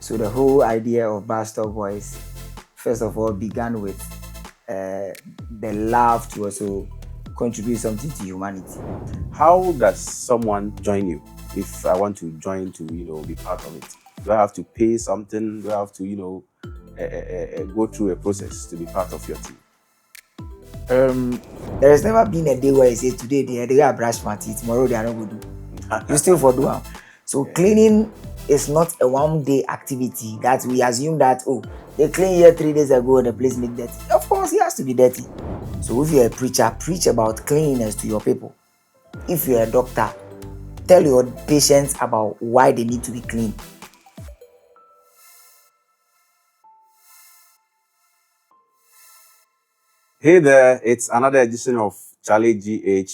So the whole idea of Bazstopboys, first of all, began with the love to also contribute something to humanity. How does someone join you if I want to join to, be part of it? Do I have to pay something? Do I have to, go through a process to be part of your team? Um, there has never been a day where you say today they are brush my teeth, tomorrow they are not going to do. You still for do. So cleaning is not a 1 day activity that we assume that they clean here 3 days ago and the place make dirty. Of course, it has to be dirty. So if you're a preacher, preach about cleanliness to your people. If you're a doctor, tell your patients about why they need to be clean. Hey there, it's another edition of Charley GH.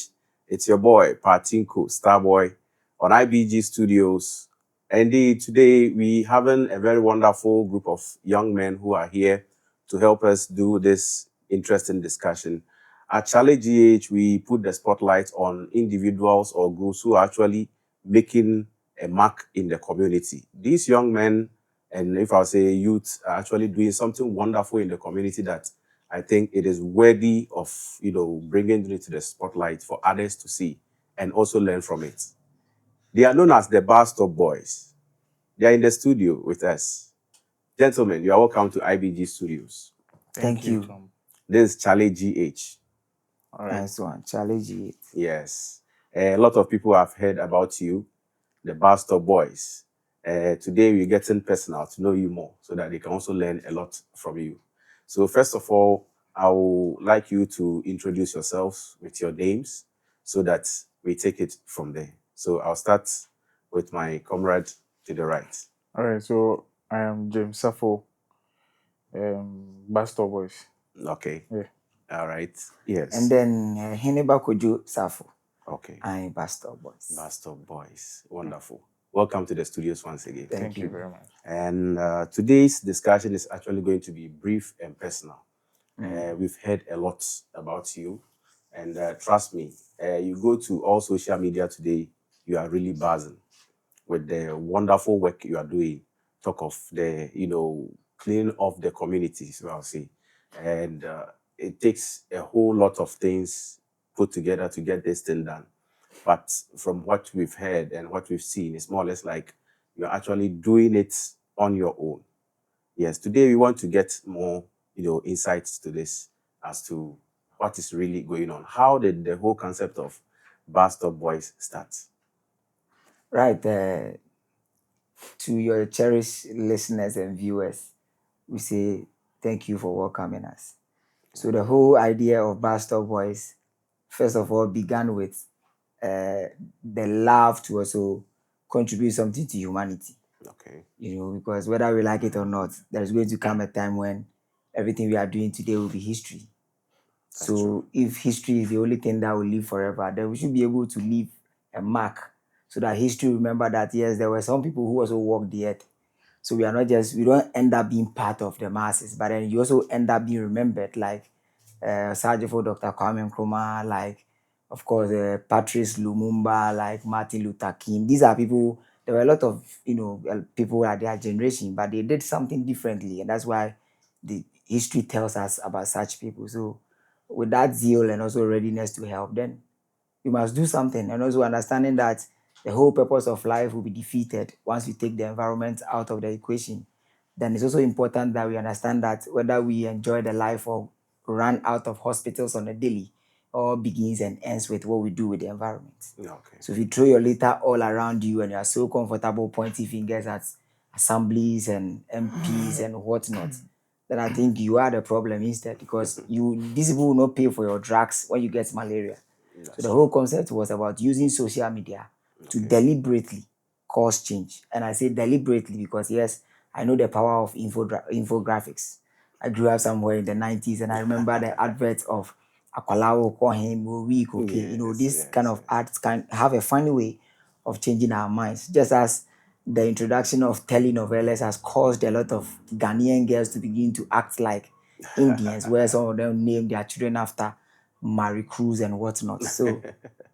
It's your boy, Patinko, Starboy, on IBG Studios. Indeed, today we having a very wonderful group of young men who are here to help us do this interesting discussion. At Charley GH, we put the spotlight on individuals or groups who are actually making a mark in the community. These young men, and if I say youth, are actually doing something wonderful in the community that I think it is worthy of, bringing it to the spotlight for others to see and also learn from it. They are known as the Buzstopboys. They are in the studio with us. Gentlemen, you are welcome to IBG Studios. Thank you. Tom. This is Charley GH. All right. Nice one. Challenge it. Yes. A lot of people have heard about you, the Buzstopboys. Today we're getting personal to know you more so that they can also learn a lot from you. So first of all, I would like you to introduce yourselves with your names so that we take it from there. So I'll start with my comrade to the right. All right. So I am James Safo, Bazstopboys. Okay. Yeah. All right. Yes. And then Heneba Kojo Safo. Okay. I'm Bazstopboys. Buzstopboys. Wonderful. Welcome to the studios once again. Thank you very much. And today's discussion is actually going to be brief and personal. We've heard a lot about you, and trust me, you go to all social media today, you are really buzzing with the wonderful work you are doing. Talk of the, cleaning of the community, so I'll say. And it takes a whole lot of things put together to get this thing done. But from what we've heard and what we've seen, it's more or less like you're actually doing it on your own. Yes, today we want to get more, insights to this as to what is really going on. How did the whole concept of Bazstopboys start? Right. To your cherished listeners and viewers, we say thank you for welcoming us. So the whole idea of Bazstopboys, first of all, began with the love to also contribute something to humanity. Okay. Because whether we like it or not, there's going to come a time when everything we are doing today will be history. So if history is the only thing that will live forever, then we should be able to leave a mark so that history remember that yes, there were some people who also walked the earth. So we don't end up being part of the masses, but then you also end up being remembered like Sergeant Dr. Kwame Nkrumah, like of course Patrice Lumumba, like Martin Luther King. These are people. There were a lot of people at their generation, but they did something differently, and that's why the history tells us about such people. So with that zeal and also readiness to help, then you must do something, and also understanding that the whole purpose of life will be defeated once we take the environment out of the equation. Then it's also important that we understand that whether we enjoy the life or run out of hospitals on a daily, all begins and ends with what we do with the environment. Okay. So if you throw your litter all around you and you are so comfortable pointing fingers at assemblies and MPs and whatnot, then I think you are the problem instead, because these people will not pay for your drugs when you get malaria. So the whole concept was about using social media to deliberately cause change. And I say deliberately because yes, I know the power of infographics. I grew up somewhere in the 90s and I remember the adverts of Akwalawo, Kohim, Week, okay. This kind of ads can have a funny way of changing our minds. Just as the introduction of telenovelas has caused a lot of Ghanaian girls to begin to act like Indians, where some of them name their children after Marie Cruz and whatnot. So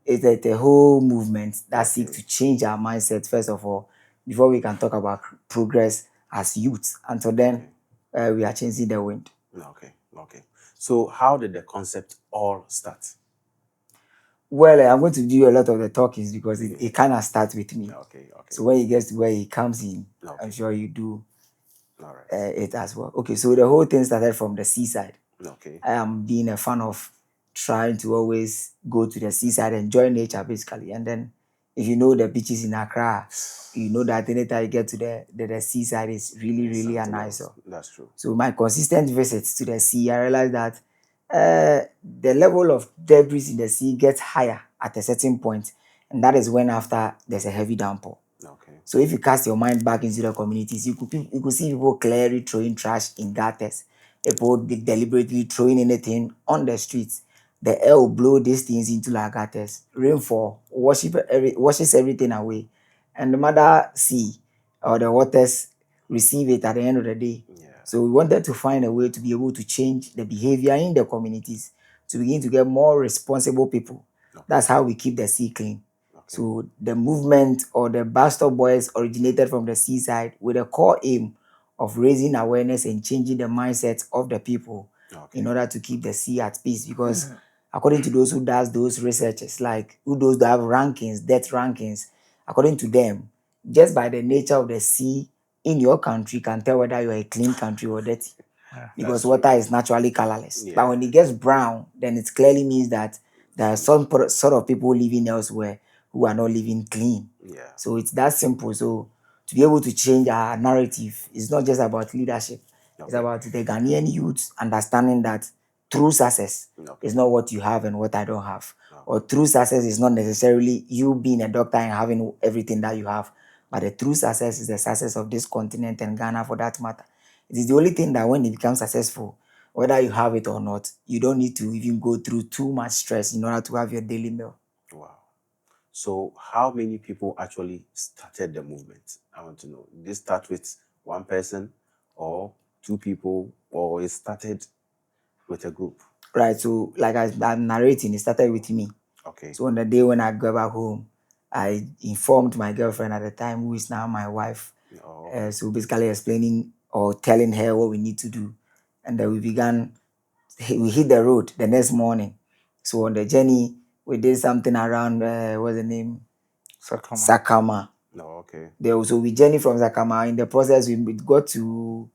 it's a whole movement that seeks to change our mindset, first of all, before we can talk about progress as youth. Until then, we are chasing the wind. Okay. So how did the concept all start? Well, I'm going to do a lot of the talkings because it kind of starts with me. Okay. So when it gets to where he comes in, I'm sure you do it as well. Okay, so the whole thing started from the seaside. Okay. I am being a fan of trying to always go to the seaside, enjoy nature basically. And then if you know the beaches in Accra, you know that anytime you get to the seaside is really a nice. That's true. So my consistent visits to the sea, I realized that the level of debris in the sea gets higher at a certain point, and that is when after there's a heavy downpour. Okay. So if you cast your mind back into the communities, you could see people clearly throwing trash in gutters, people deliberately throwing anything on the streets. The air will blow these things into the gutters. Rainfall washes everything away, and the mother sea or the waters receive it at the end of the day. Yeah. So we wanted to find a way to be able to change the behavior in the communities to begin to get more responsible people. That's how we keep the sea clean. So the movement or the Bazstopboys originated from the seaside with a core aim of raising awareness and changing the mindset of the people in order to keep the sea at peace. Because according to those who does those researches, like who those that have rankings, death rankings, according to them, just by the nature of the sea in your country can tell whether you're a clean country or dirty. Because water is naturally colorless. Yeah. But when it gets brown, then it clearly means that there are some sort of people living elsewhere who are not living clean. Yeah. So it's that simple. So to be able to change our narrative, it's not just about leadership. It's about the Ghanaian youth understanding that true success is not what you have and what I don't have. Or true success is not necessarily you being a doctor and having everything that you have. But the true success is the success of this continent and Ghana for that matter. It is the only thing that when it becomes successful, whether you have it or not, you don't need to even go through too much stress in order to have your daily meal. Wow. So how many people actually started the movement? I want to know. Did they start with one person or two people, or it started with a group? Right. So like I'm narrating, it started with me. Okay. So on the day when I got back home, I informed my girlfriend at the time, who is now my wife. So basically explaining or telling her what we need to do. And then we hit the road the next morning. So on the journey, we did something around, what's the name? Sakama. No, okay. We journeyed from Sakama. In the process, we got to,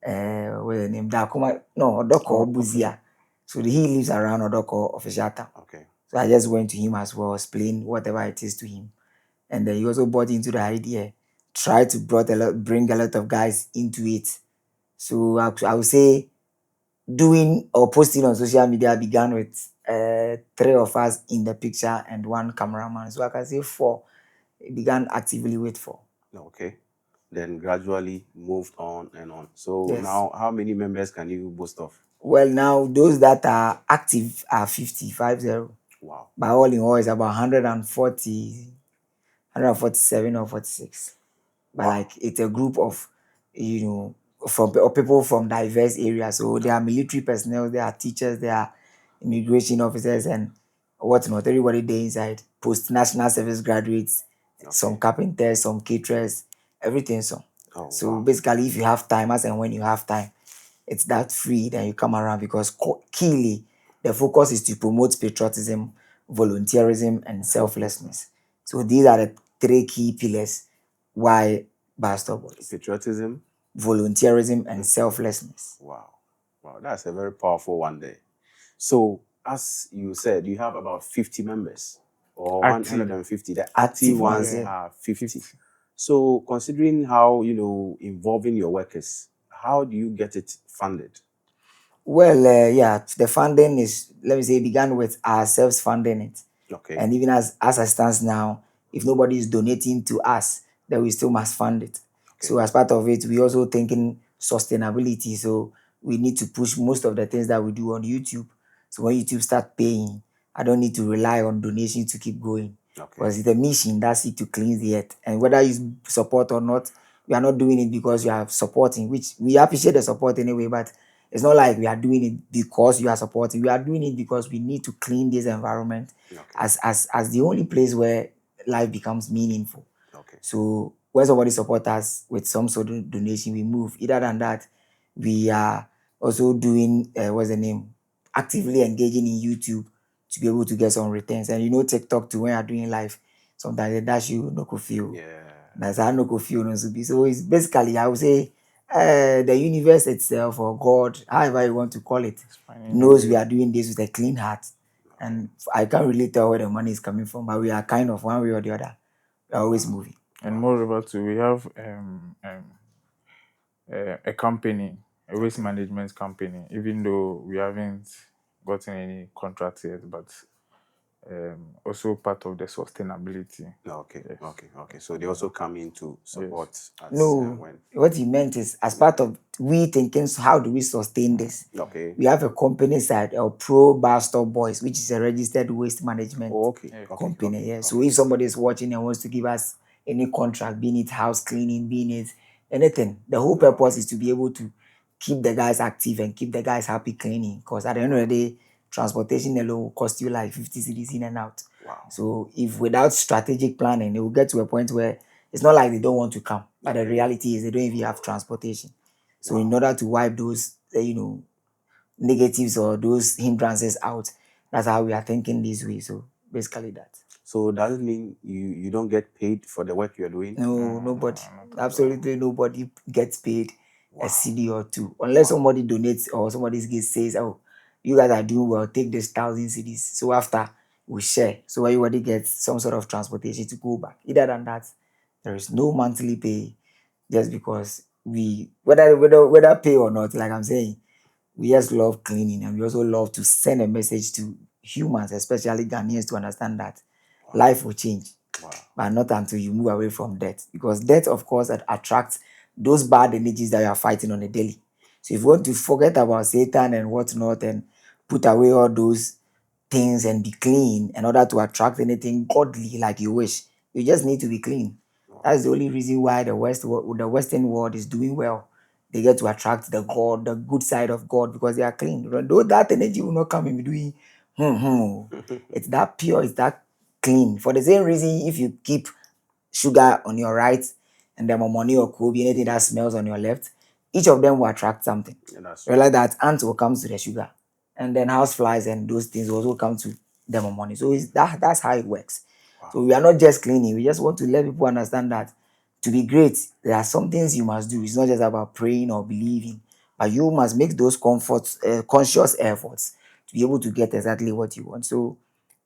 what's the name? Dakuma, no, Odoko, Buzia. So he lives around Odoko official town. Okay. So I just went to him as well, explain whatever it is to him. And then he also bought into the idea, try to bring a lot of guys into it. So I would say doing or posting on social media began with three of us in the picture and one cameraman. So I can say four. It began actively with four. Okay. Then gradually moved on and on. So now how many members can you boast of? Well, now those that are active are 50. Wow. But all in all, it's about 140, 147 or 46. But like it's a group of, from people from diverse areas. So there are military personnel, there are teachers, there are immigration officers and whatnot. Everybody there inside. Post national service graduates, some carpenters, some caterers, everything. So basically, if you have time, as and when you have time, it's that free that you come around because keyly the focus is to promote patriotism, volunteerism, and selflessness. So these are the three key pillars why Bazstopboys. Patriotism, volunteerism, and selflessness. Wow, that's a very powerful one there. So as you said, you have about 50 members or Active. 150. The active ones are 50. So considering how, involving your workers, how do you get it funded? Well, the funding is, let me say, began with ourselves funding it. Okay. And even as it stands now, if nobody is donating to us, then we still must fund it. So as part of it, we also thinking sustainability. So we need to push most of the things that we do on YouTube. So when YouTube start paying, I don't need to rely on donations to keep going. Because it's a mission that's it to clean the earth. And whether you support or not, we are not doing it because you are supporting, which we appreciate the support anyway, but it's not like we are doing it because you are supporting. We are doing it because we need to clean this environment as the only place where life becomes meaningful. So when somebody support us with some sort of donation, we move. Either than that, we are also doing what's the name? Actively engaging in YouTube to be able to get some returns. And TikTok too, when you're doing live, sometimes they dash you no could feel. Yeah. That's how no could feel no so be. So it's basically I would say the universe itself or God, however you want to call it, It's finding a knows we way. are doing this with a clean heart. And I can't really tell where the money is coming from, but we are kind of one way or the other. We're always moving. And moreover, too, we have a company, a waste management company, even though we haven't gotten any contracts yet, but also part of the sustainability. Okay, Yes. okay, okay. So they also come in to support us No, when. what he meant is as part of we thinking, so how do we sustain this? Okay. We have a company side, a pro Bazstopboys, which is a registered waste management Oh, okay. Yeah. Okay. company. Okay. Yeah. So if somebody is watching and wants to give us any contract, being it house cleaning, being it anything, the whole purpose is to be able to keep the guys active and keep the guys happy cleaning. Because at the end of the day, transportation alone will cost you like 50 cities in and out. Wow. So if without strategic planning, it will get to a point where it's not like they don't want to come, but the reality is they don't even have transportation. So in order to wipe those, negatives or those hindrances out, that's how we are thinking this way. So basically that. So does it mean you don't get paid for the work you're doing? No, nobody, not at all. absolutely nobody gets paid a CD or two, unless somebody donates or somebody says, "Oh, you guys are doing well. Take this 1,000 CDs." So after we share, so everybody gets some sort of transportation to go back. Either than that, there is no monthly pay, just because we whether pay or not. Like I'm saying, we just love cleaning and we also love to send a message to humans, especially Ghanaians, to understand that life will change, but not until you move away from death. Because death, of course, attracts those bad energies that you are fighting on a daily. So if you want to forget about Satan and whatnot and put away all those things and be clean in order to attract anything godly like you wish, you just need to be clean. That's the only reason why the Western world is doing well. They get to attract the good side of God because they are clean. Though that energy will not come in doing, it's that pure, it's that clean. For the same reason, if you keep sugar on your right and then money or kobe, anything that smells on your left, each of them will attract something. Yeah, that's Like that, ants will come to the sugar, and then house flies and those things will also come to them money. So that's how it works. So we are not just cleaning. We just want to let people understand that to be great, there are some things you must do. It's not just about praying or believing, but you must make those conscious efforts to be able to get exactly what you want. So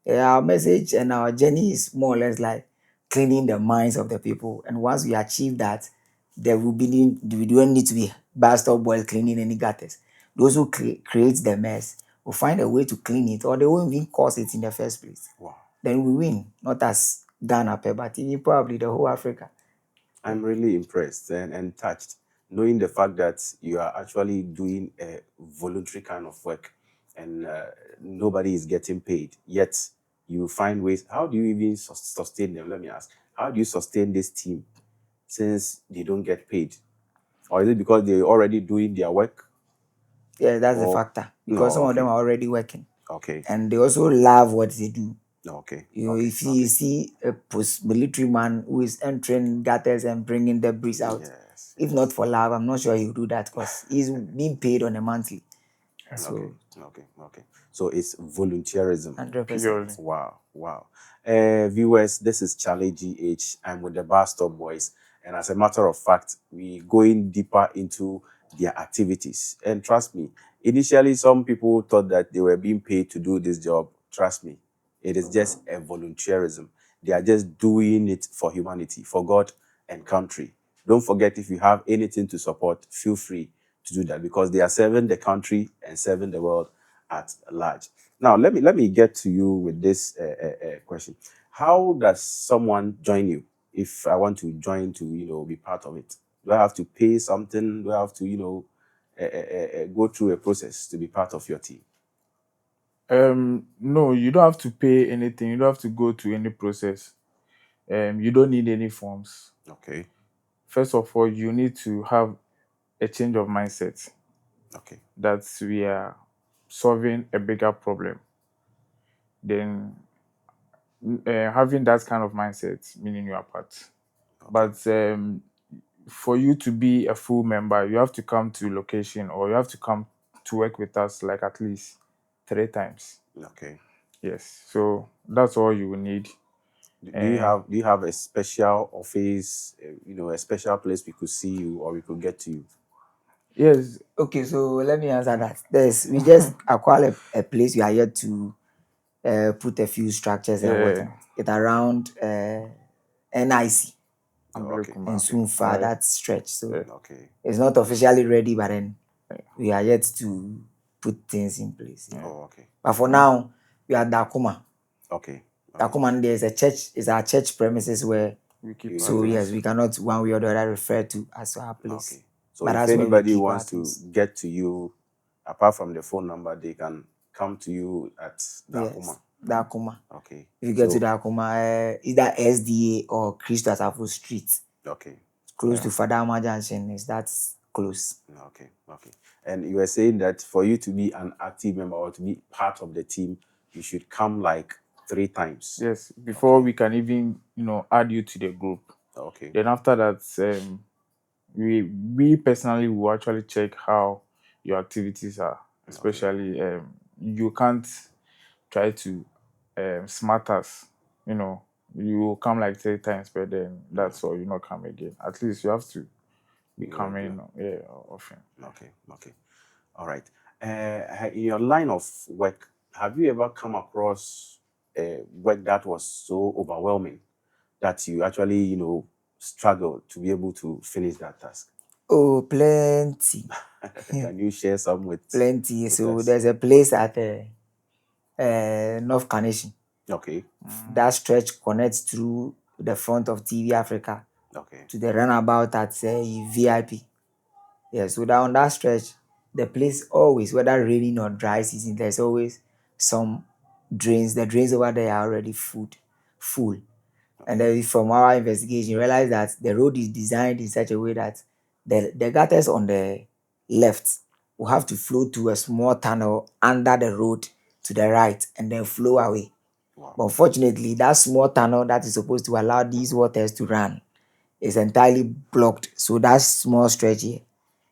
our message and our journey is more or less like cleaning the minds of the people. And once we achieve that, there will be we don't need to be Bazstopboys cleaning any gutters. Those who create the mess will find a way to clean it, or they won't even cause it in the first place. Wow. Then we win, not as Ghana, but even probably the whole Africa. I'm really impressed and touched knowing the fact that you are actually doing a voluntary kind of work and nobody is getting paid. Yet you find ways. How do you even sustain them? Let me ask. How do you sustain this team since they don't get paid? Or is it because they're already doing their work? Yeah, that's the Or factor. Because some of them okay, are already working. okay, And they also love what they do. okay, You if you see a post-military man who is entering gutters and bringing debris out, yes, if not for love, I'm not sure he'll do that because he's being paid on a monthly. So, okay. So it's volunteerism. 100%. Purely. Wow, wow. Viewers, this is Charlie GH. I'm with the Boys, and as a matter of fact, we going deeper into their activities. And trust me, initially some people thought that they were being paid to do this job. Trust me, it is just a volunteerism. They are just doing it for humanity, for God and country. Don't forget, if you have anything to support, feel free to do that because they are serving the country and serving the world at large. Now, let me get to you with this question. How does someone join you if I want to join to be part of it? Do I have to pay something? Do I have to go through a process to be part of your team? No, you don't have to pay anything. You don't have to go through any process. You don't need any forms. Okay, First of all, you need to have a change of mindset okay, that we are solving a bigger problem. Then having that kind of mindset, meaning you are part. But for you to be a full member, you have to come to location or you have to come to work with us like at least 3 times. Okay. Yes. So that's all you will need. Do you have a special office, a special place we could see you or we could get to you? Yes. Okay, so let me answer that. We just acquire a place we are yet to put a few structures and whatnot. It's around NIC Okay. and soon far Right. that stretch. So Okay. it's not officially ready, but then we are yet to put things in place. Yeah. Oh, okay. But for now, we are Dakuma. Okay. Dakuma, there's a church, is our church premises where, We keep so our yes, things. we cannot one way or the other refer to as our place. Okay. So But if that's where we anybody keep our wants to things. get to you, apart from the phone number, they can come to you at Dakuma. Yes, Dakuma. Okay. If you get So- to Dakuma, either SDA or Christo Asafo Street, Okay. close to Fadama Junction, is that's close. Okay. Okay. And you were saying that for you to be an active member or to be part of the team, you should come like 3 times. Yes. Before we can even add you to the group. Okay. Then after that, we personally will actually check how your activities are. Especially you can't try to smart us. You will come like 3 times, but then that's all. You not come again. At least you have to be coming often. Okay. Okay. All right. In your line of work, have you ever come across work that was so overwhelming that you actually, struggled to be able to finish that task? Oh, plenty. Can you share some with Plenty. So us? there's a place at North Carnation. Okay. That stretch connects through the front of TV Africa Okay. to the runabout at VIP. Yeah, so that on that stretch, the place always, whether raining or dry season, there's always some drains. The drains over there are already full. And then from our investigation, realize that the road is designed in such a way that the gutters on the left will have to flow through a small tunnel under the road to the right and then flow away. Wow. But unfortunately, that small tunnel that is supposed to allow these waters to run is entirely blocked. So that small stretch here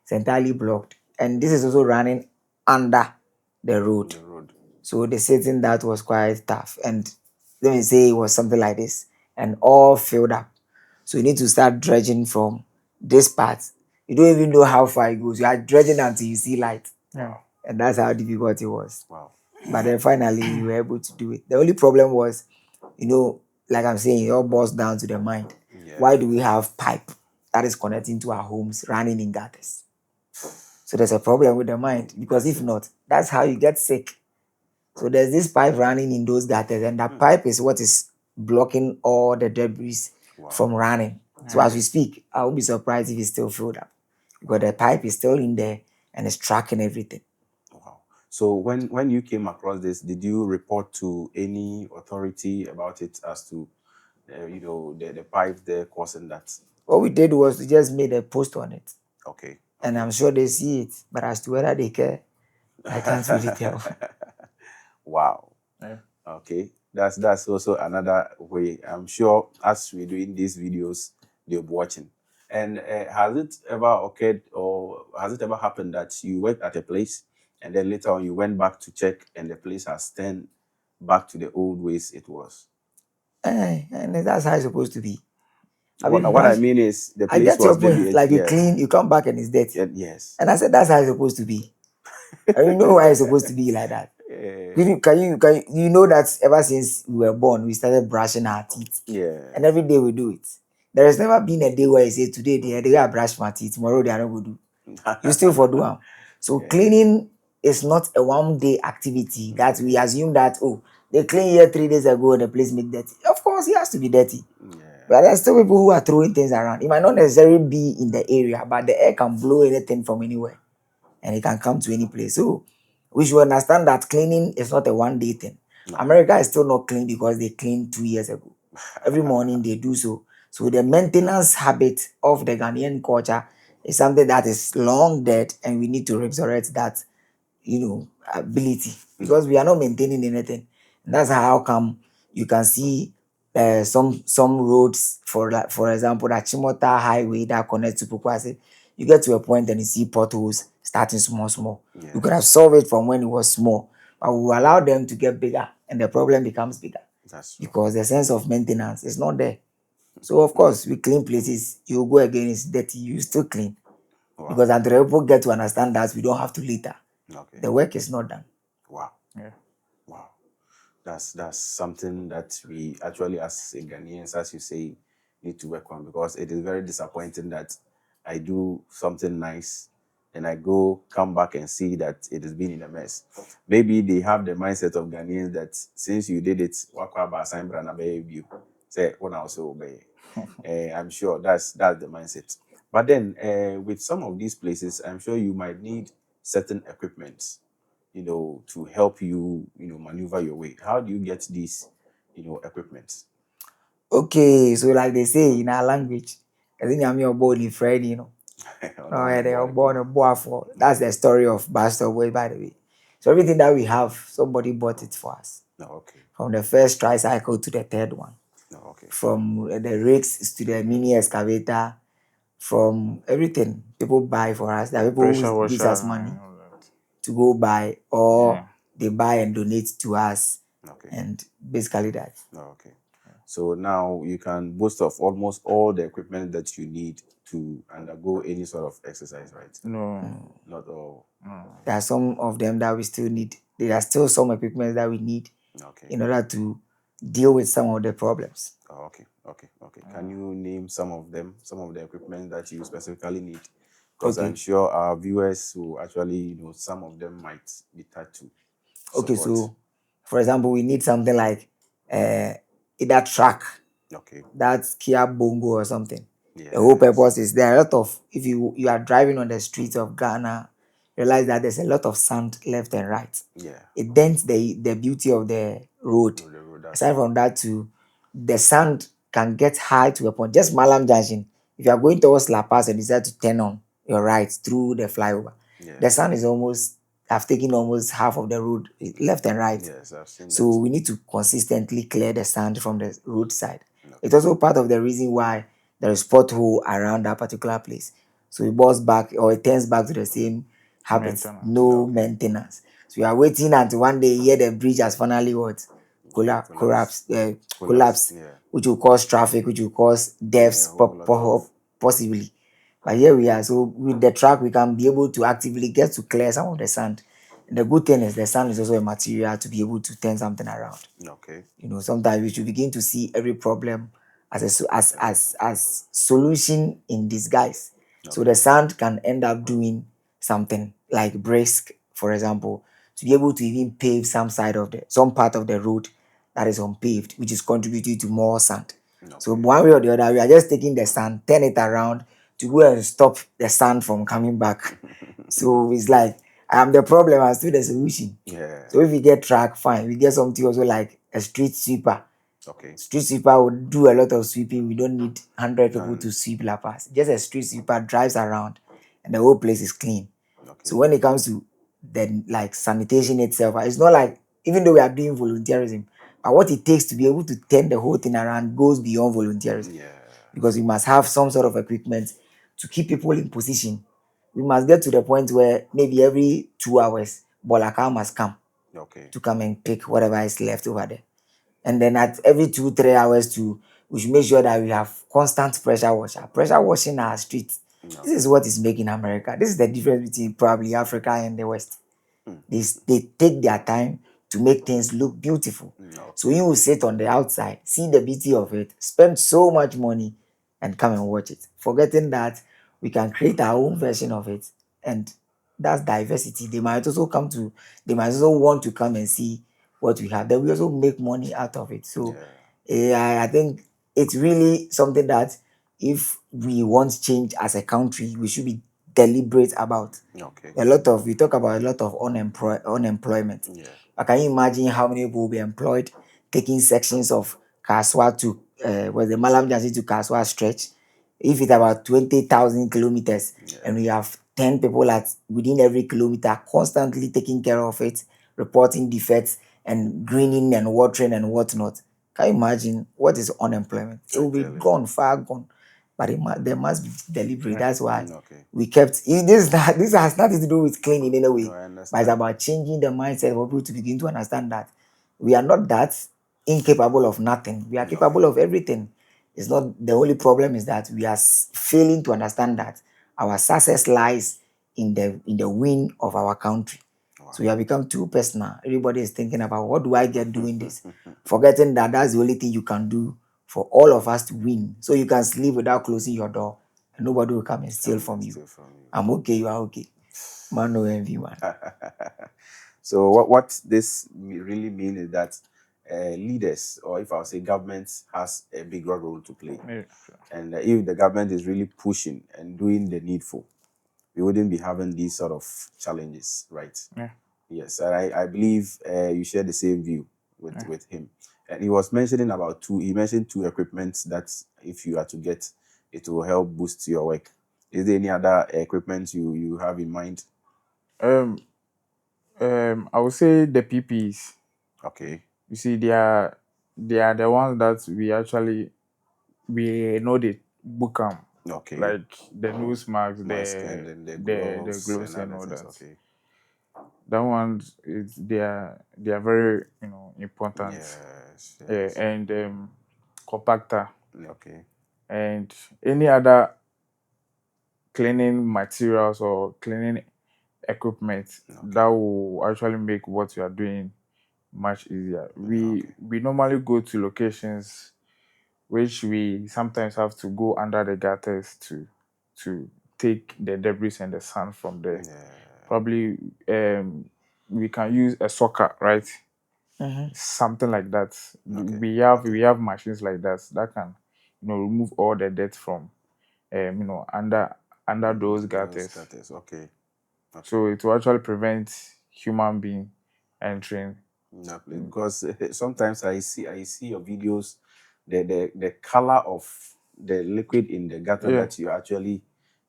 is entirely blocked. And this is also running under the road. So the setting that was quite tough. And let me say it was something like this and all filled up. So you need to start dredging from this part. You don't even know how far it goes. You are dredging until you see light. Yeah. And that's how difficult it was. Wow. But then finally we were able to do it. The only problem was, like I'm saying, it all boils down to the mind. Yeah. Why do we have pipe that is connecting to our homes running in gutters? So there's a problem with the mind, because if not, that's how you get sick. So there's this pipe running in those gutters, and that pipe is what is blocking all the debris from running. So as we speak, I will be surprised if it's still filled up, because the pipe is still in there and it's tracking everything. Wow. So when you came across this, did you report to any authority about it as to, the pipe there causing that? What we did was we just made a post on it. Okay. And I'm sure they see it, but as to whether they care, I can't really tell. Wow. Yeah. Okay. That's also another way. I'm sure as we're doing these videos, they'll be watching. And has it ever occurred or has it ever happened that you worked at a place and then later on you went back to check and the place has turned back to the old ways it was? And that's how it's supposed to be. What I mean is the I place get your was maybe point. Like you clean, you come back and it's dirty. yes. And I said that's how it's supposed to be. And you know why it's supposed to be like that. Can you know that ever since we were born, we started brushing our teeth. Yeah. And every day we do it. There has never been a day where you say today the way I brush my teeth, tomorrow they are not going to do. You still for do them. So cleaning is not a 1-day activity that we assume that they clean here 3 days ago and the place make dirty. Of course, it has to be dirty. But there's still people who are throwing things around. It might not necessarily be in the area, but the air can blow anything from anywhere and it can come to any place. So we should understand that cleaning is not a 1-day thing. America is still not clean because they cleaned 2 years ago. Every morning they do so. So the maintenance habit of the Ghanaian culture is something that is long dead, and we need to resurrect that, ability, because we are not maintaining anything. And that's how come you can see some roads, for example, that Chimota highway that connects to Pukwase, you get to a point and you see potholes starting small, small. You could have Yes, solved it from when it was small, but we allow them to get bigger, and the problem becomes bigger that's true. because the sense of maintenance is not there. So of course, we clean places. You go again, it's dirty. You still clean Wow. because until people get to understand that we don't have to litter, Okay. the work is not done. Wow. Yeah. Wow. That's something that we actually, as Ghanaians, as you say, need to work on, because it is very disappointing that I do something nice and I come back and see that it has been in a mess. Maybe they have the mindset of Ghanaians that since you did it, wakwa sign brand you say when I also obey. I'm sure that's the mindset. But then with some of these places, I'm sure you might need certain equipment, to help you, maneuver your way. How do you get these, equipment? Okay, so like they say in our language, I think I'm your body friend, you know. Oh, No, no, yeah, no, they are boy, born a boy for. That's the story of Bazstopboys, by the way. So everything that we have, somebody bought it for us. no, okay, From the first tricycle to the third one, no, okay, from the rakes to the mini excavator, from everything people buy for us. There are people Pressure who gives washer us and money all that. to go buy, or Yeah. they buy and donate to us, okay, and basically that. no, okay. So now you can boast of almost all the equipment that you need to undergo any sort of exercise, right? No. Not all. There are some of them that we still need. There are still some equipment that we need Okay. in order to deal with some of the problems. Oh, okay, okay, okay. Can you name some of them, some of the equipment that you specifically need? Because I'm Okay. sure our viewers who actually, some of them might be touched to Okay, support. so for example, we need something like uh, either track, Okay. that's Kia Bongo or something. The whole Yes. purpose is there are a lot of, if you are driving on the streets of Ghana, realize that there's a lot of sand left and right. Yeah. It dents the beauty of the road. No, the road. That's Aside true. from that too, the sand can get high to a point. Just Malam Junction, if you are going towards La Paz and decide to turn on your right through the flyover, Yeah. the sand is almost have taken almost half of the road left and right. Yes, I've seen So that. we need to consistently clear the sand from the roadside. It's Okay. also part of the reason why there is pothole around that particular place. So it boils back, or it turns back to the same habits, Maintenance. no Okay. maintenance. So you are waiting until one day here the bridge has finally what Collapse. Collapse. collapse, Yeah. which will cause traffic, which will cause Yeah. A deaths, whole lot of. possibly. But here we are. So with the truck, we can be able to actively get to clear some of the sand. And the good thing is the sand is also a material to be able to turn something around. Okay. Sometimes we should begin to see every problem as as solution in disguise. So Okay. the sand can end up doing something like brisk, for example, to be able to even pave some part of the road that is unpaved, which is contributing to more sand. So Okay. one way or the other, we are just taking the sand, turn it around to go and stop the sand from coming back. So it's like I am the problem, I'm still the solution. Yeah. So if we get track, fine. We get something also like a street sweeper. Okay. Street sweeper would do a lot of sweeping. We don't need 100 people And to sweep La Paz. Just a street sweeper drives around and the whole place is clean. okay. So when it comes to the like sanitation itself, it's not like, even though we are doing volunteerism, but what it takes to be able to turn the whole thing around goes beyond volunteerism, Yeah. because we must have some sort of equipment to keep people in position. We must get to the point where maybe every 2 hours, Bolaka must come Okay. to come and pick whatever is left over there. And then at every 2 3 hours too, we should make sure that we have constant pressure washer. Pressure washing our streets. This Okay. is what is making America. This is the difference between probably Africa and the West. Mm, They take their time to make things look beautiful. So okay. you will sit on the outside, see the beauty of it, spend so much money, and come and watch it, forgetting that we can create our own version of it. And that's diversity. They might also want to come and see what we have. Then we also make money out of it. So Yeah. I think it's really something that if we want change as a country, we should be deliberate about. Okay. We talk about a lot of unemployment. Yeah. But can you imagine how many people will be employed taking sections of Kaswa to the Malam Jansi to Kaswa stretch? If it's about 20,000 kilometers, Yeah. and we have 10 people at within every kilometer constantly taking care of it, reporting defects and greening and watering and whatnot. Can you imagine what is unemployment? It I will be tell you. gone, far gone. But there must be delivery. That's why Okay. we kept this has nothing to do with cleaning in a way. No, I But it's understand. about changing the mindset for people to begin to understand that we are not that incapable of nothing. We are capable of everything. It's not the only problem is that we are failing to understand that our success lies in the win of our country. So we have become too personal. Everybody is thinking about what do I get doing this, forgetting that that's the only thing you can do for all of us to win. So you can sleep without closing your door, and nobody will come and steal from you. Steal from you. I'm okay, you are okay. Man, no envy, man. So what this really means is that leaders, or if I would say governments, has a bigger role to play. Yeah, sure. And if the government is really pushing and doing the needful, we wouldn't be having these sort of challenges, right? Yeah. Yes, and I believe you share the same view with him. And he was mentioning about he mentioned two equipments that if you are to get, it will help boost your work. Is there any other equipment you have in mind? Um, I would say the PPs. Okay. You see, they are the ones that we know they book them, Okay. like the nose masks, Mask and then the the gloves gloves and and other all things. that. Okay. That one is they are very important. Yes. Yeah, Yes. and compactor Okay. and any other cleaning materials or cleaning equipment that will actually make what you are doing much easier. We normally go to locations which we sometimes have to go under the gutters to take the debris and the sand from there. Yeah. Probably we can use a sucker, right? Something like that. We have machines like that can remove all the dirt from under those Those gutters. cutters. Okay. So it will actually prevent human being entering. Because sometimes I see your videos, the color of the liquid in the gutter Yeah. that you actually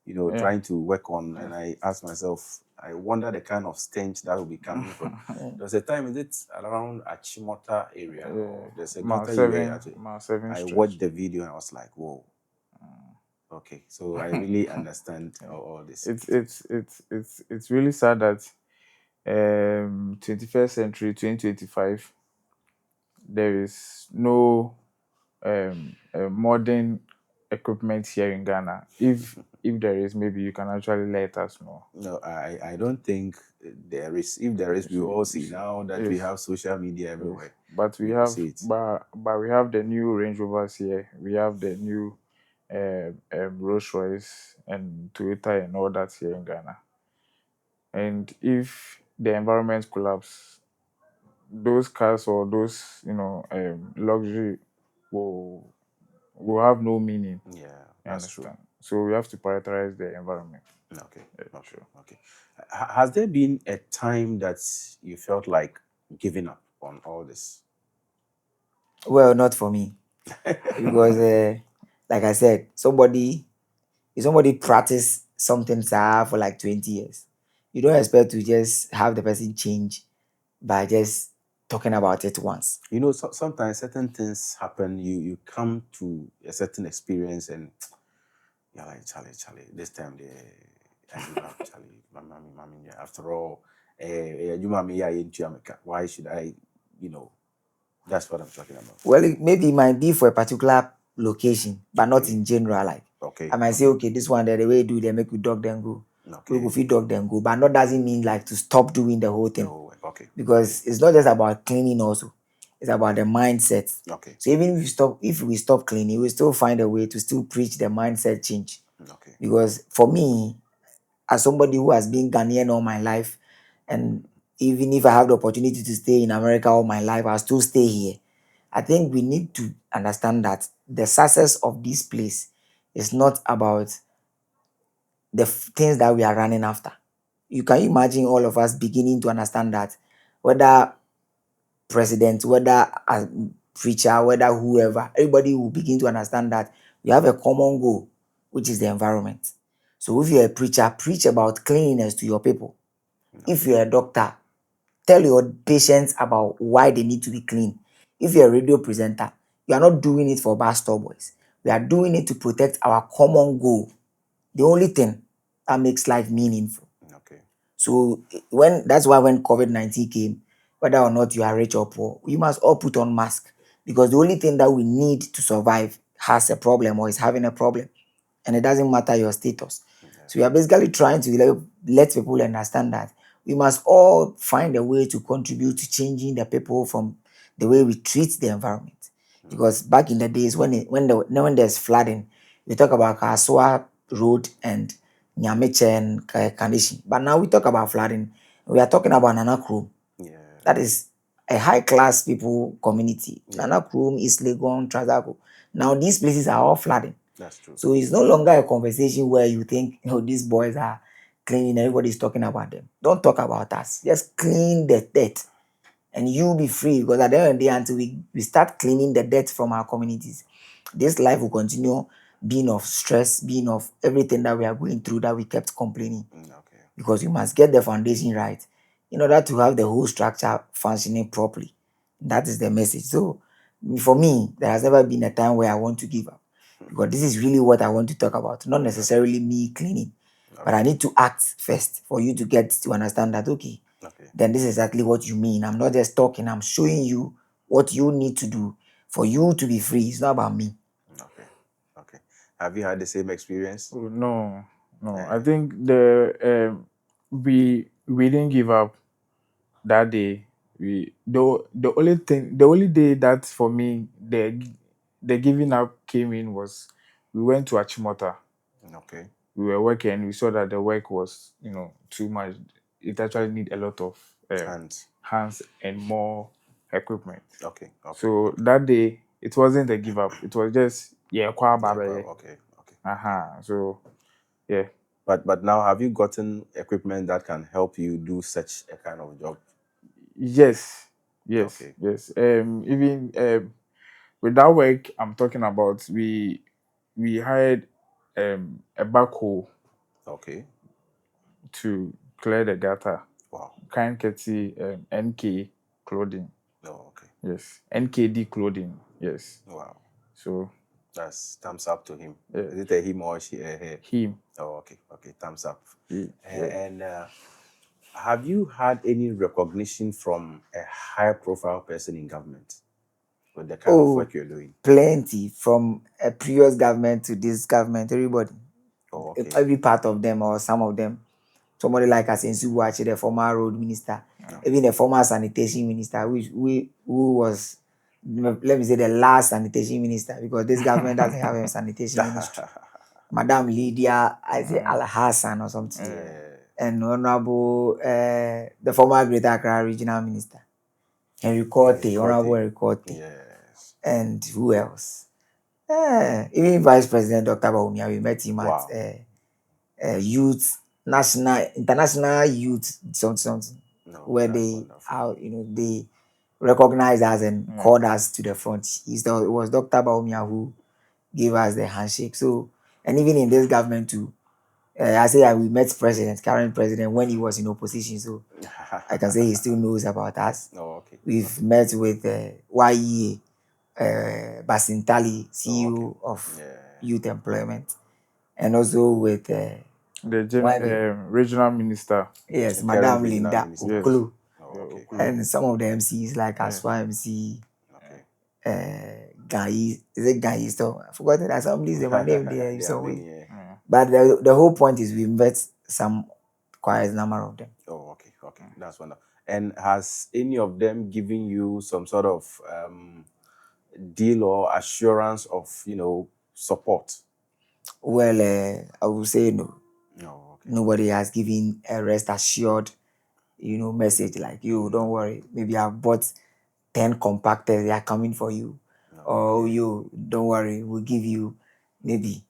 Yeah. trying to work on, and I ask myself, I wonder the kind of stench that will be coming from. There's a time, is it around Achimota area, or there's a Mile gutter you were seven, actually. mile seven I stretch. watched the video and I was like, whoa. Okay, so I really understand all this. It's really sad that 21st century 2025 there is no modern equipment here in Ghana. If there is, maybe you can actually let us know. No, I don't think there is. If there is, we will all see now that we Yes, have social media yes. everywhere. But we We will have, see it. but we have the new Range Rovers here. We have the new Rolls Royce and Toyota and all that here in Ghana. And if the environment collapse, those cars or those luxury will have no meaning. Yeah, You that's true. understand? So we have to prioritize the environment. Okay, okay, Sure. okay. Has there been a time that you felt like giving up on all this? Well, not for me. Because like I said, if somebody practice something for like 20 years, you don't expect to just have the person change by just talking about it once. Sometimes certain things happen. You come to a certain experience and you're like, Charlie, this time I give up, Charlie, mommy, yeah. After all, you mommy, yeah, into America. Why should I, you know, that's what I'm talking about. Well, maybe it might be for a particular location, but not Okay. in general. Like Okay. I might say, okay, this one the way you do, they make you dog then go. Okay. We go feed dog then go. But not doesn't mean like to stop doing the whole thing. Oh, okay. Because it's not just about cleaning also. It's about the mindset. Okay. So even if we stop cleaning, we still find a way to still preach the mindset change. Okay. Because for me, as somebody who has been Ghanaian all my life, and even if I have the opportunity to stay in America all my life, I'll still stay here. I think we need to understand that the success of this place is not about the things that we are running after. You can imagine all of us beginning to understand that whether president, whether a preacher, whether whoever, everybody will begin to understand that we have a common goal, which is the environment. So if you're a preacher, preach about cleanliness to your people. If you're a doctor, tell your patients about why they need to be clean. If you're a radio presenter, We are not doing it for Bazstopboys. We are doing it to protect our common goal. The only thing that makes life meaningful. Okay. So when that's why when COVID-19 came, whether or not you are rich or poor, we must all put on mask, because the only thing that we need to survive has a problem or is having a problem, and it doesn't matter your status. So we are basically trying to let people understand that we must all find a way to contribute to changing the people from the way we treat the environment. Because back in the days when there's flooding, we talk about Kaswa Road and Nyameche and Kanishi. But now we talk about flooding, we are talking about Nana Krum. Yeah. That is a high class people community. Yeah. Nana Krum, East Legon, Trazago. Now these places are all flooding. That's true. So it's no longer a conversation where you think, these boys are cleaning, everybody's talking about them. Don't talk about us. Just clean the dirt and you be free. Because at the end of the day, until we start cleaning the dirt from our communities, this life will continue being of stress, being of everything that we are going through that we kept complaining. Okay. Because we must get the foundation right in order to have the whole structure functioning properly. That is the message. So for me, there has never been a time where I want to give up, because this is really what I want to talk about, not necessarily me cleaning, but I need to act first for you to get to understand that, okay, Okay. then this is exactly what you mean. I'm not just talking, I'm showing you what you need to do for you to be free. It's not about me. Okay. Okay. Have you had the same experience? Oh, no, no. Eh. I think we didn't give up that day. The only day that for me the giving up came in was we went to Achimota. Okay. We were working. We saw that the work was too much. It actually need a lot of Hands. hands and more equipment. Okay. Okay. So that day it wasn't a give up. It was just kwa Yeah, baba. well, okay. Okay. So yeah. But now, have you gotten equipment that can help you do such a kind of job? Yes, Okay. yes. Even with that work I'm talking about, we hired a backhoe Okay. to clear the gutter. Wow. Kind Ketty NK clothing. Oh, okay. Yes. NKD clothing. Yes. Wow. So That's thumbs up to him. Yeah. Is it a him or she? him. Oh, okay. Okay. Thumbs up. Yeah. And have you had any recognition from a high-profile person in government with the kind of Oh, work you're doing? plenty, from a previous government to this government, everybody. Oh, okay. Every part of them or some of them. Somebody like Asensu Buachi, the former road minister, even the former sanitation minister, who was, let me say, the last sanitation minister, because this government doesn't have a sanitation ministry. Madam Lydia, I say Al Hassan or something, Yeah. and Honorable, the former Greater Accra regional minister, Henry Korte, Honorable Henry Korte, Yes. and who else? Even Vice President Dr. Bawumia, we met him Wow. at youth international youth something, No, where that's they wonderful. they recognized us and called us to the front. It was Dr. Bawumia who gave us the handshake. So, and even in this government too, I say we met current president, when he was in opposition. So I can say he still knows about us. Oh, okay. We've met with YEA, Basintali, CEO of Yeah. Youth Employment, and also with The regional minister. yes, The current Madam regional Linda minister. Yes. Okolo, Oh, okay. and some of the MCs like Aswa MC, Okay. Guy, is it Guy? So I forgot the assemblies, they were named there There are some many, way. yeah. But the whole point is we met some quite number of them. Oh, okay. Okay. That's wonderful. And has any of them given you some sort of deal or assurance of, support? Well, I will say no. No, okay. Nobody has given a rest assured, message like, you don't worry. Maybe I've bought 10 compactors, they are coming for you. No, Or okay. you don't worry, we'll give you maybe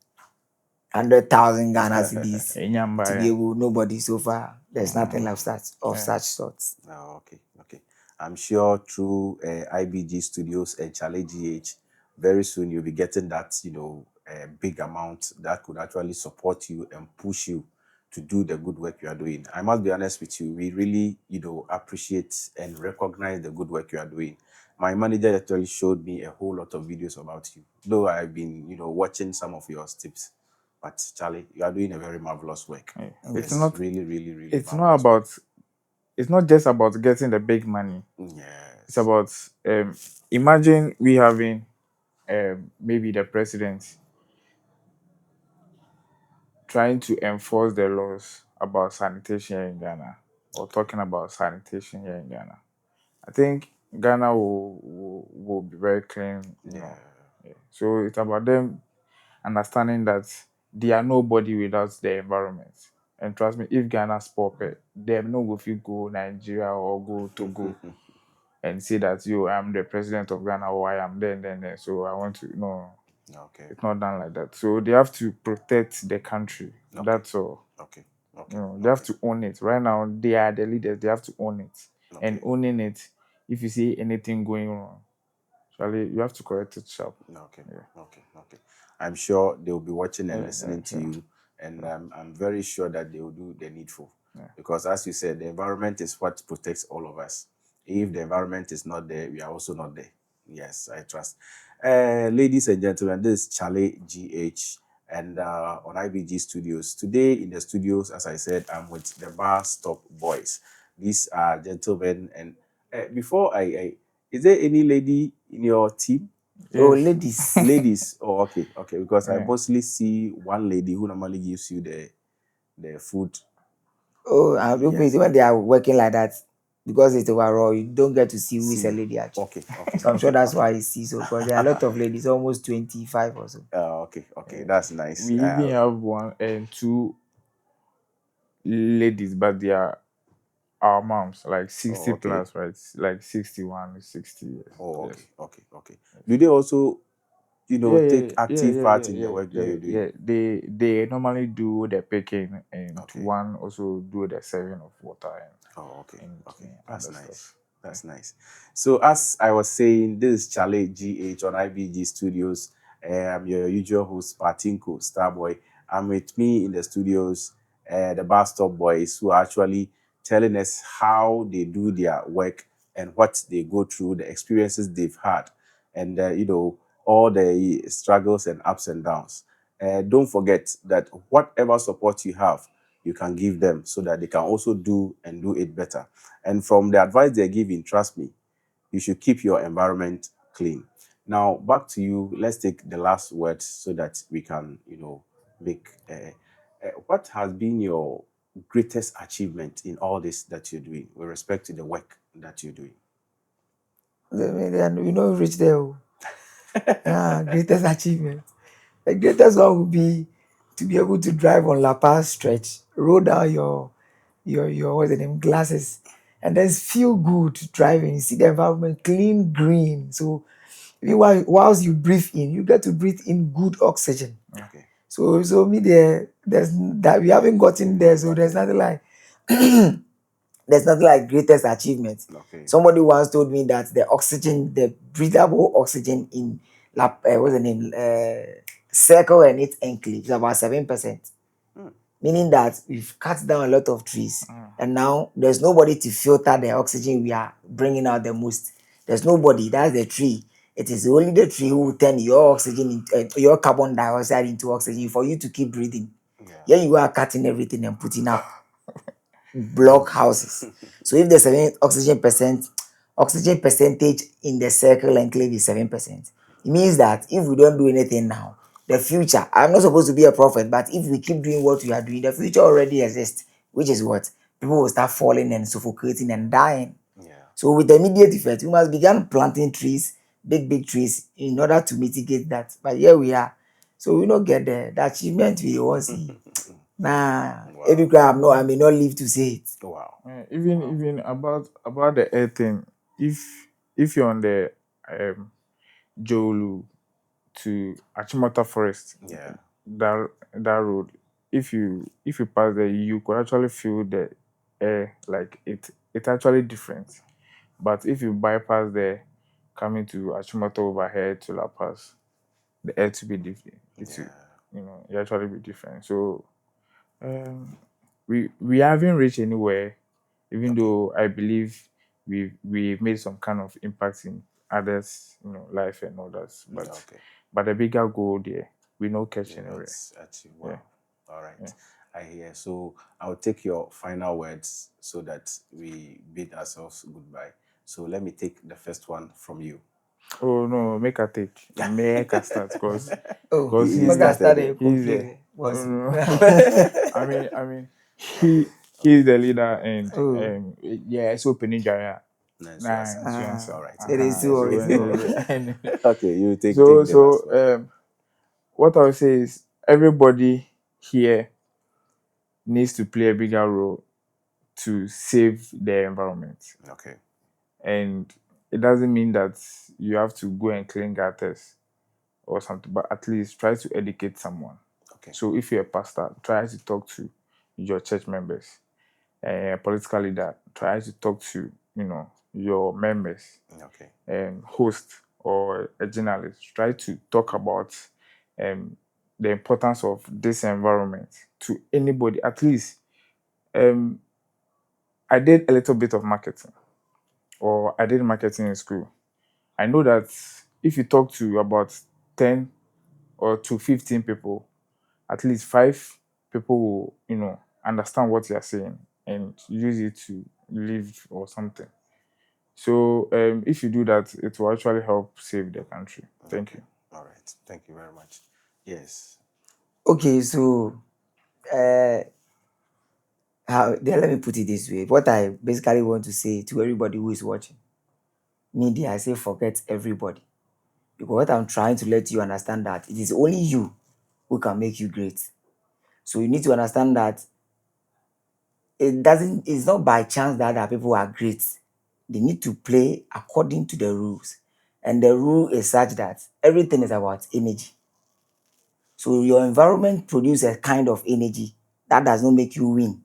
100,000 Ghana cedis to be able. Nobody so far. There's nothing of such sorts. Oh, okay. Okay. I'm sure through IBG Studios and Charley GH, very soon you'll be getting that, a big amount that could actually support you and push you to do the good work you are doing. I must be honest with you, we really, appreciate and recognize the good work you are doing. my manager actually showed me a whole lot of videos about you. Though I've been, watching some of your tips. But Charlie, you are doing a very marvelous work. Yeah. It's It's not really, really, really it's not marvelous work. about it's not just about getting the big money. It's Yes. about imagine we having maybe the president trying to enforce the laws about sanitation here in Ghana, or talking about sanitation here in Ghana. I think Ghana will be very clean. Yeah. Yeah. So it's about them understanding that they are nobody without the environment. And trust me, if Ghana's pauper, them no go fit go Nigeria or go Togo and say that yo, I'm the president of Ghana or I am then. So I want to no, Okay. it's not done like that. So they have to protect the country. Okay. That's all. Okay. Okay. They have to own it. Right now, they are the leaders. They have to own it. And Okay. owning it, if you see anything going wrong, Charlie, you have to correct it sharp. Okay. Yeah. Okay. Okay. I'm sure they will be watching and Yeah, listening to sure. you, and I'm very sure that they will do the needful. Yeah. Because, as you said, the environment is what protects all of us. If the environment is not there, we are also not there. Yes, I trust. Ladies and gentlemen, this is Charlie GH, and on IBG Studios. Today in the studios, as I said, I'm with the Bazstopboys. These are gentlemen, and before is there any lady in your team? Oh, Yes. ladies. Ladies. Oh, okay, okay. Because I Yeah. mostly see one lady who normally gives you the food. Oh, I hope Yes. when they are working like that, because it's overall, you don't get to see who is a See. lady actually. Okay, okay. So I'm sure that's okay. why you see so, because there are a lot of ladies, almost 25 or so. Okay, okay. That's nice. We even have one and two ladies, but they are our moms, like 60 okay. plus, right? Like 61, 60 years. Oh, okay, Yes. okay, okay. Do they also, Yeah, yeah, take yeah, active yeah, part yeah, in the yeah, work that yeah, you're doing? yeah. They normally do the picking, and Okay. one also do the serving of water Oh, okay, and okay. That's other nice. stuff. That's nice. So, as I was saying, this is Charlie GH on IBG Studios. I'm your usual host, Patinko Starboy. I'm with me in the studios, the Bazstopboys, who are actually telling us how they do their work and what they go through, the experiences they've had, and all the struggles and ups and downs. Don't forget that whatever support you have, you can give them so that they can also do it better. And from the advice they're giving, trust me, you should keep your environment clean. Now, back to you. Let's take the last word so that we can, make. What has been your greatest achievement in all this that you're doing with respect to the work that you're doing? You know, reach there. Oh. Greatest achievement. The greatest one would be to be able to drive on La Paz stretch, roll down your what's the name glasses, and then feel good driving. You see the environment clean, green. So even whilst you breathe in, you get to breathe in good oxygen. Okay. So me there's that we haven't gotten there. So there's nothing like there's nothing like greatest achievement. Okay. Somebody once told me that the oxygen, the breathable oxygen in what's the name? Circle and its enclave is about 7%. Meaning that we've cut down a lot of trees, and now there's nobody to filter the oxygen we are bringing out the most. There's nobody. That's the tree. It is only the tree who will turn your oxygen into your carbon dioxide into oxygen for you to keep breathing. Yeah. Here you are cutting everything and putting up block houses. So if the 7 oxygen percentage in the circle enclave is 7%, it means that if we don't do anything now, the future, I'm not supposed to be a prophet, but if we keep doing what we are doing, the future already exists, which is what? People will start falling and suffocating and dying. Yeah. So with the immediate effect, we must begin planting trees, big trees, in order to mitigate that. But here we are. So we don't get the achievement we want to see. Nah, Wow. every crime, no, I may not live to say it. Wow. Even about the air thing, if you're on the Jolu to Achimota Forest, Yeah. that road, if you pass there, you could actually feel the air like it's actually different. But if you bypass there, coming to Achimota overhead to La Paz, the air to be different. Yeah. It actually be different. So um, we haven't reached anywhere, even though I believe we made some kind of impact in others, life and others. Okay. But the bigger goal there, we no catch You know, anywhere. it's actually wow. Yeah. All right. Yeah. I hear. So I'll take your final words so that we bid ourselves goodbye. So let me take the first one from you. Oh no, make a start because Oh, He he's Maga the started it. started he's the complaining. Was no. I mean he's the leader and oh, yeah, it's opening Jaya. Nice Nah, answer. insurance. All right. it is So so. It's when so. Okay, you take so the last so one. what I would say is everybody here needs to play a bigger role to save the environment. Okay. And it doesn't mean that you have to go and clean gutters or something, but at least try to educate someone. Okay. So if you're a pastor, try to talk to your church members. A political leader, try to talk to your members. Okay. And host or a journalist, try to talk about the importance of this environment to anybody. At least um, I did a little bit of marketing, or I did marketing in school. I know that if you talk to about 10 or to 15 people, at least 5 people will, understand what you're saying and use it to live or something. So if you do that, it will actually help save the country. Thank Okay. you. All right. Thank you very much. Yes. Okay, so uh, let me put it this way. What I basically want to say to everybody who is watching, media, I say forget everybody. Because what I'm trying to let you understand that it is only you who can make you great. So you need to understand that it's not by chance that other people are great. They need to play according to the rules. And the rule is such that everything is about energy. So your environment produces a kind of energy that does not make you win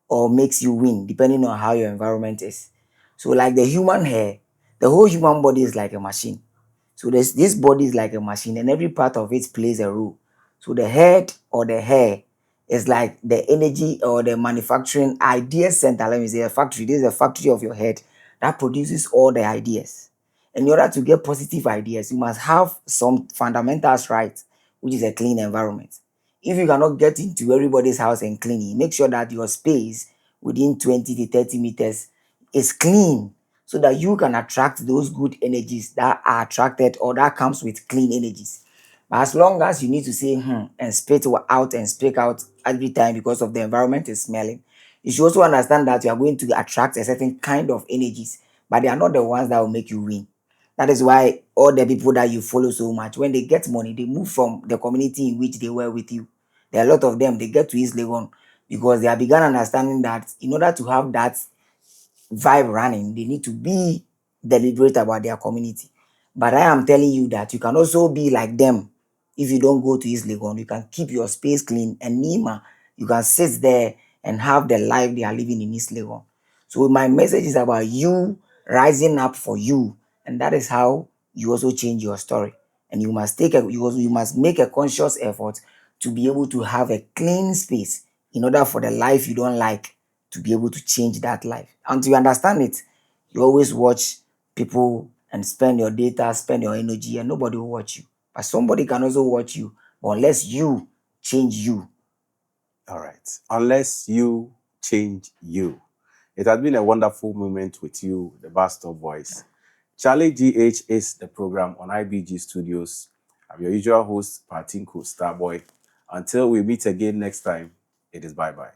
or makes you win, depending on how your environment is. So, like the human hair, the whole human body is like a machine. So this body is like a machine, and every part of it plays a role. So the head or the hair is like the energy or the manufacturing idea center. Let me say a factory. This is a factory of your head that produces all the ideas. In order to get positive ideas, you must have some fundamentals right, which is a clean environment. If you cannot get into everybody's house and clean it, make sure that your space within 20 to 30 meters is clean so that you can attract those good energies that are attracted or that comes with clean energies. But as long as you need to say and spit out and speak out every time because of the environment is smelling, you should also understand that you are going to attract a certain kind of energies, but they are not the ones that will make you win. That is why all the people that you follow so much, when they get money, they move from the community in which they were with you. There are a lot of them, they get to East Legon because they have begun understanding that in order to have that vibe running, they need to be deliberate about their community. But I am telling you that you can also be like them. If you don't go to East Legon, you can keep your space clean and Nima, you can sit there and have the life they are living in East Legon. So my message is about you rising up for you, and that is how you also change your story. And you must make a conscious effort to be able to have a clean space in order for the life you don't like to be able to change that life. And to understand it, you always watch people and spend your data, spend your energy, and nobody will watch you. But somebody can also watch you, but unless you change you. All right. Unless you change you. It has been a wonderful moment with you, the Bazstopboys. Charley GH is the program on IBG Studios. I'm your usual host, Partinko Starboy. Until we meet again next time, it is bye-bye.